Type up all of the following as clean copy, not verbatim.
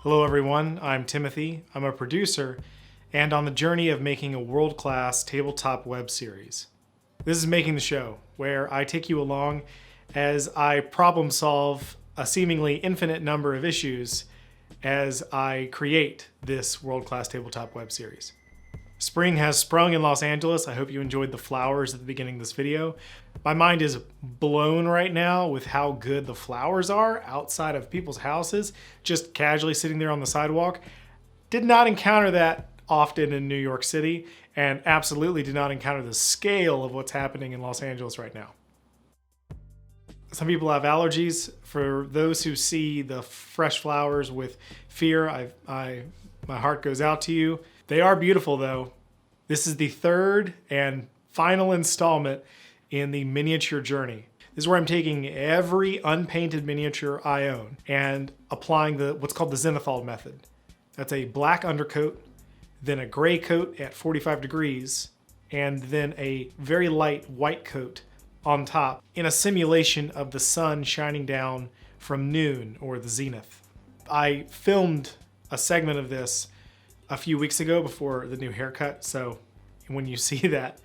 Hello everyone, I'm Timothy. I'm a producer and on the journey of making a world-class tabletop web series. This is Making the Show, where I take you along as I problem solve a seemingly infinite number of issues as I create this world-class tabletop web series. Spring has sprung in Los Angeles. I hope you enjoyed the flowers at the beginning of this video. My mind is blown right now with how good the flowers are outside of people's houses, just casually sitting there on the sidewalk. Did not encounter that often in New York City, and absolutely did not encounter the scale of what's happening in Los Angeles right now. Some people have allergies. For those who see the fresh flowers with fear, my heart goes out to you. They are beautiful though. This is the third and final installment in the miniature journey. This is where I'm taking every unpainted miniature I own and applying what's called the Zenithal method. That's a black undercoat, then a gray coat at 45 degrees, and then a very light white coat on top in a simulation of the sun shining down from noon, or the zenith. I filmed a segment of this a few weeks ago before the new haircut, so when you see that,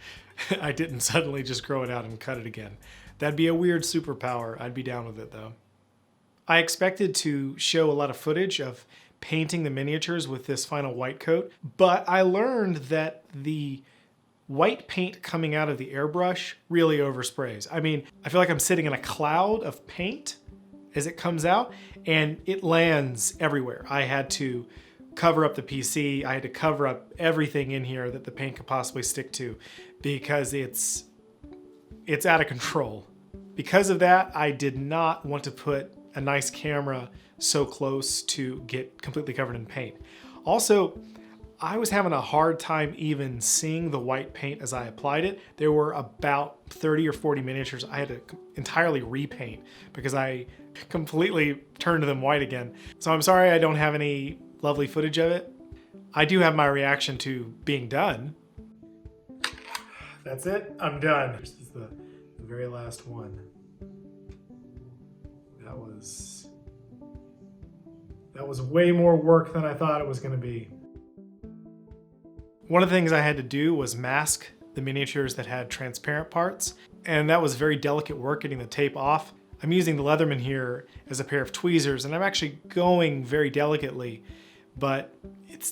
I didn't suddenly just grow it out and cut it again. That'd be a weird superpower. I'd be down with it though. I expected to show a lot of footage of painting the miniatures with this final white coat, but I learned that the white paint coming out of the airbrush really oversprays. I mean, I feel like I'm sitting in a cloud of paint as it comes out, and it lands everywhere. I had to cover up the PC. I had to cover up everything in here that the paint could possibly stick to because it's out of control. Because of that, I did not want to put a nice camera so close to get completely covered in paint. Also, I was having a hard time even seeing the white paint as I applied it. There were about 30 or 40 miniatures I had to entirely repaint because I completely turned them white again. So I'm sorry I don't have any lovely footage of it. I do have my reaction to being done. That's it, I'm done. This is the very last one. That was way more work than I thought it was gonna be. One of the things I had to do was mask the miniatures that had transparent parts, and that was very delicate work getting the tape off. I'm using the Leatherman here as a pair of tweezers, and I'm actually going very delicately, but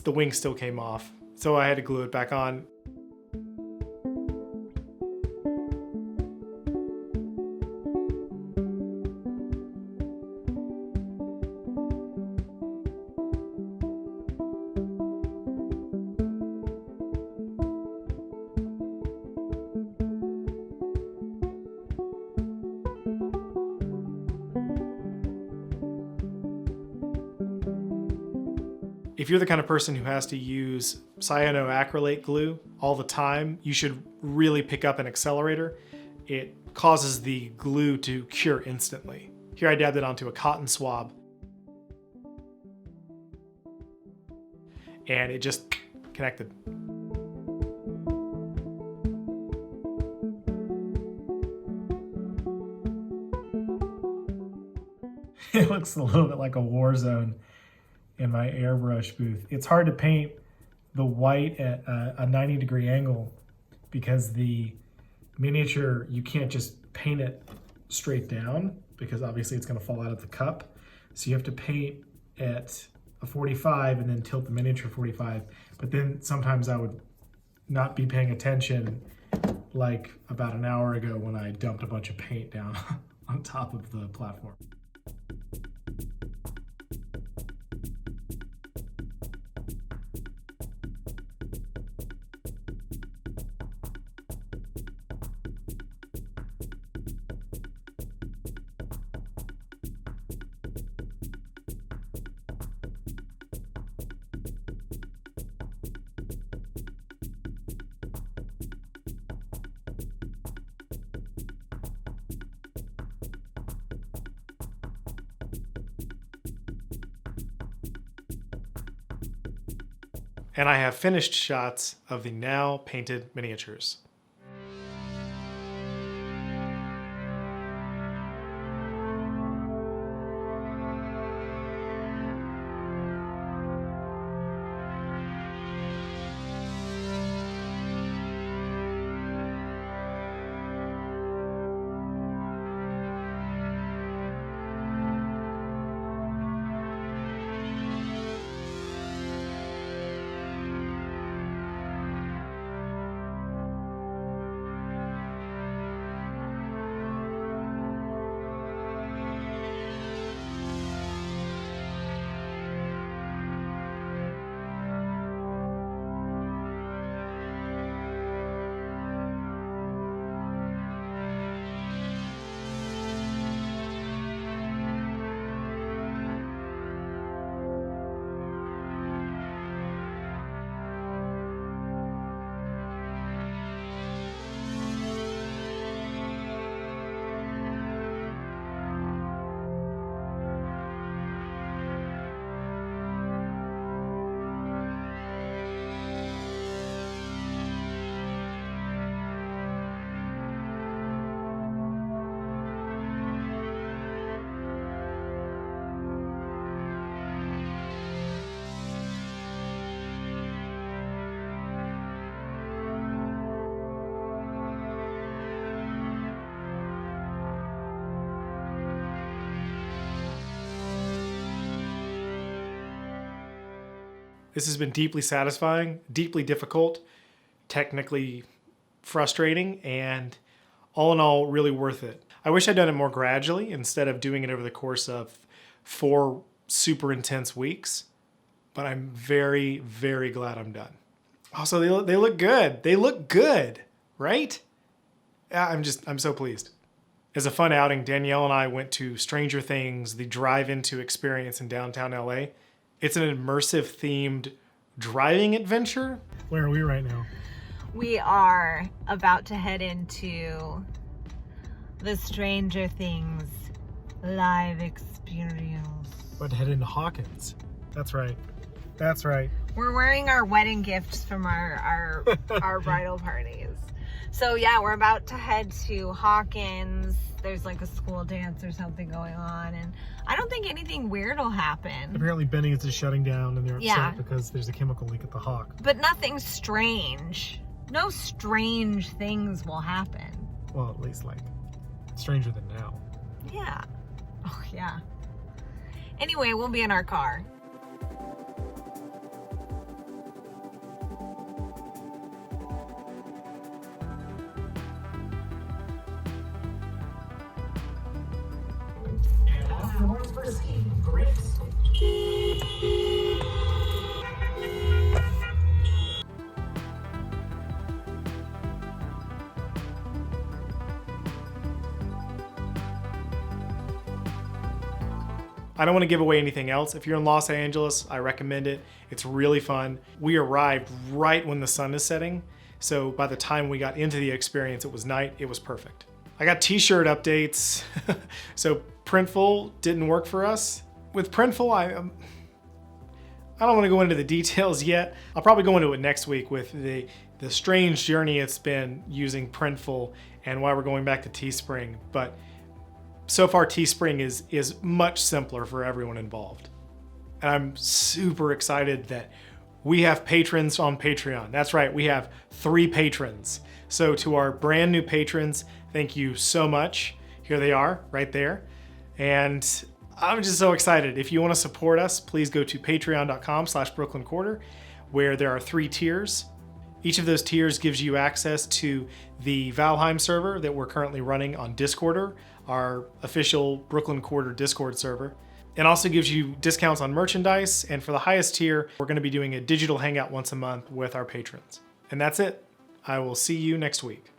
the wing still came off, so I had to glue it back on. If you're the kind of person who has to use cyanoacrylate glue all the time, you should really pick up an accelerator. It causes the glue to cure instantly. Here I dabbed it onto a cotton swab, and it just connected. It looks a little bit like a war zone in my airbrush booth. It's hard to paint the white at a 90-degree angle because the miniature, you can't just paint it straight down because obviously it's gonna fall out of the cup. So you have to paint at a 45 and then tilt the miniature 45. But then sometimes I would not be paying attention, like about an hour ago when I dumped a bunch of paint down on top of the platform. And I have finished shots of the now painted miniatures. This has been deeply satisfying, deeply difficult, technically frustrating, and all in all, really worth it. I wish I'd done it more gradually instead of doing it over the course of 4 super intense weeks, but I'm very, very glad I'm done. Also, they look good. They look good, right? I'm so pleased. As a fun outing, Danielle and I went to Stranger Things, the drive-into experience in downtown LA. It's an immersive themed driving adventure. Where are we right now? We are about to head into the Stranger Things live experience. About to head into Hawkins. That's right. That's right. We're wearing our wedding gifts from our bridal parties. So yeah, we're about to head to Hawkins. There's like a school dance or something going on, and I don't think anything weird will happen. Apparently Benny is just shutting down and they're upset because there's a chemical leak at the Hawk. But nothing strange. No strange things will happen. Well, at least like stranger than now. Yeah. Oh yeah. Anyway, we'll be in our car. I don't want to give away anything else. If you're in Los Angeles, I recommend it. It's really fun. We arrived right when the sun is setting, so by the time we got into the experience, it was night. It was perfect. I got t-shirt updates. So Printful didn't work for us. With Printful, I don't want to go into the details yet. I'll probably go into it next week with the strange journey it's been using Printful and why we're going back to Teespring. But so far, Teespring is much simpler for everyone involved. And I'm super excited that we have patrons on Patreon. That's right, we have 3 patrons. So to our brand new patrons, thank you so much. Here they are, right there. And I'm just so excited. If you want to support us, please go to patreon.com/BrooklynQuarter, where there are 3 tiers. Each of those tiers gives you access to the Valheim server that we're currently running on DisQuarter, our official Brooklyn Quarter Discord server. It also gives you discounts on merchandise, and for the highest tier, we're going to be doing a digital hangout once a month with our patrons. And that's it. I will see you next week.